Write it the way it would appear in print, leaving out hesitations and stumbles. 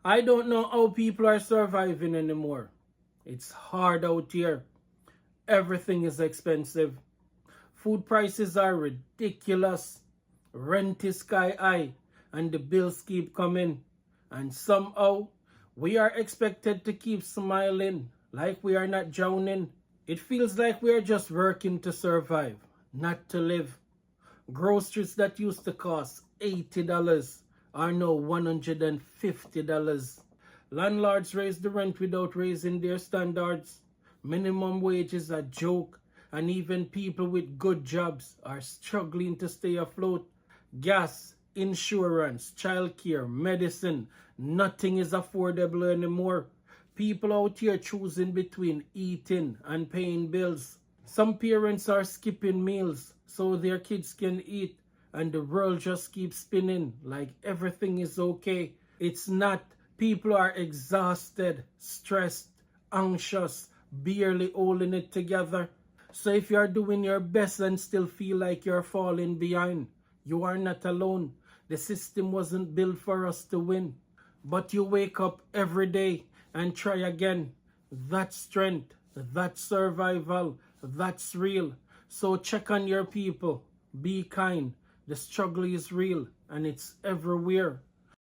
I don't know how people are surviving anymore. It's hard out here. Everything is expensive. Food prices are ridiculous. Rent is sky high and the bills keep coming. And somehow we are expected to keep smiling like we are not drowning. It feels like we are just working to survive, not to live. Groceries that used to cost $80 are now $150. Landlords raise the rent without raising their standards. Minimum wage is a joke, and even people with good jobs are struggling to stay afloat. Gas, insurance, childcare, medicine, nothing is affordable anymore. People out here choosing between eating and paying bills. Some parents are skipping meals so their kids can eat, and the world just keeps spinning like everything is okay. It's not. People are exhausted, stressed, anxious, barely holding it together. So if you are doing your best and still feel like you're falling behind, you are not alone. The system wasn't built for us to win. But you wake up every day and try again. That's strength, that's survival, that's real. So check on your people. Be kind. The struggle is real and it's everywhere.